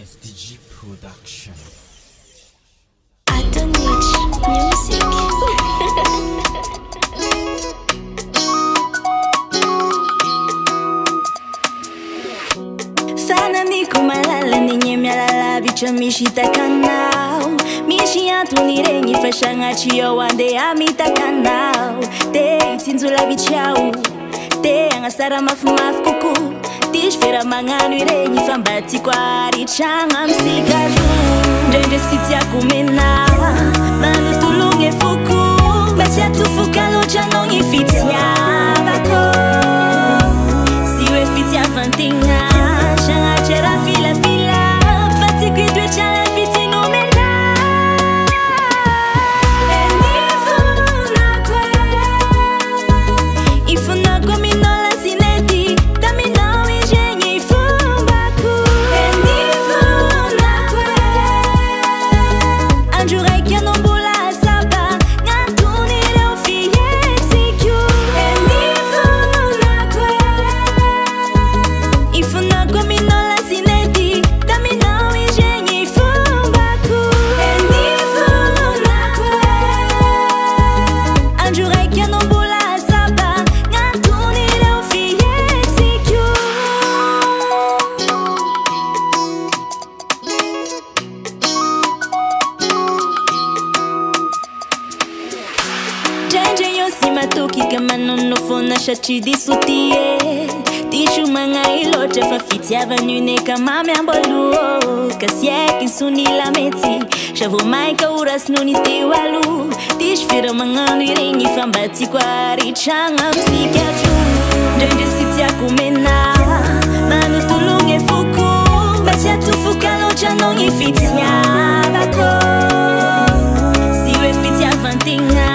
SDG Production. I don't need music. Sana niko malala ninye myalala bicha mishita kanao mishi atunire nyifasha ngachiyo wande amita kanao te tinzula bichau te angasara mafumafu kuku tishfera manganu ire nyifambati kwa richanga msikaju njenje siti ya kumena manu tulunge fuku basi atufuka locha no nyifitia bako siwe fitia fantinga shanga chera fila fila fati kuidwe chala fiti no mena ifuna kwa minola sineti tamina wijenye ifumbaku ifuna kwa anjure kia nombula saba ngantunire ufiye sikyu ifuna kwa ifuna kwa minola sineti tamina wijenye ifumbaku ifuna kwa anjure kia nombula saba ngantunire ufiye sikyu Jenje yosi matoki kama nonofona shachi disutie Tishu manga iloche fafiti avanune kama miamboluo Kasie kinsuni la meti Shavo maika uras nuni te walu Tish fira manga nuirengi fambati kwa richanga msikaju Jenje siti ya kumena Manu tulunge fuku Basi atufuka locha no nyifitia bako Siwe fiti ya fantinga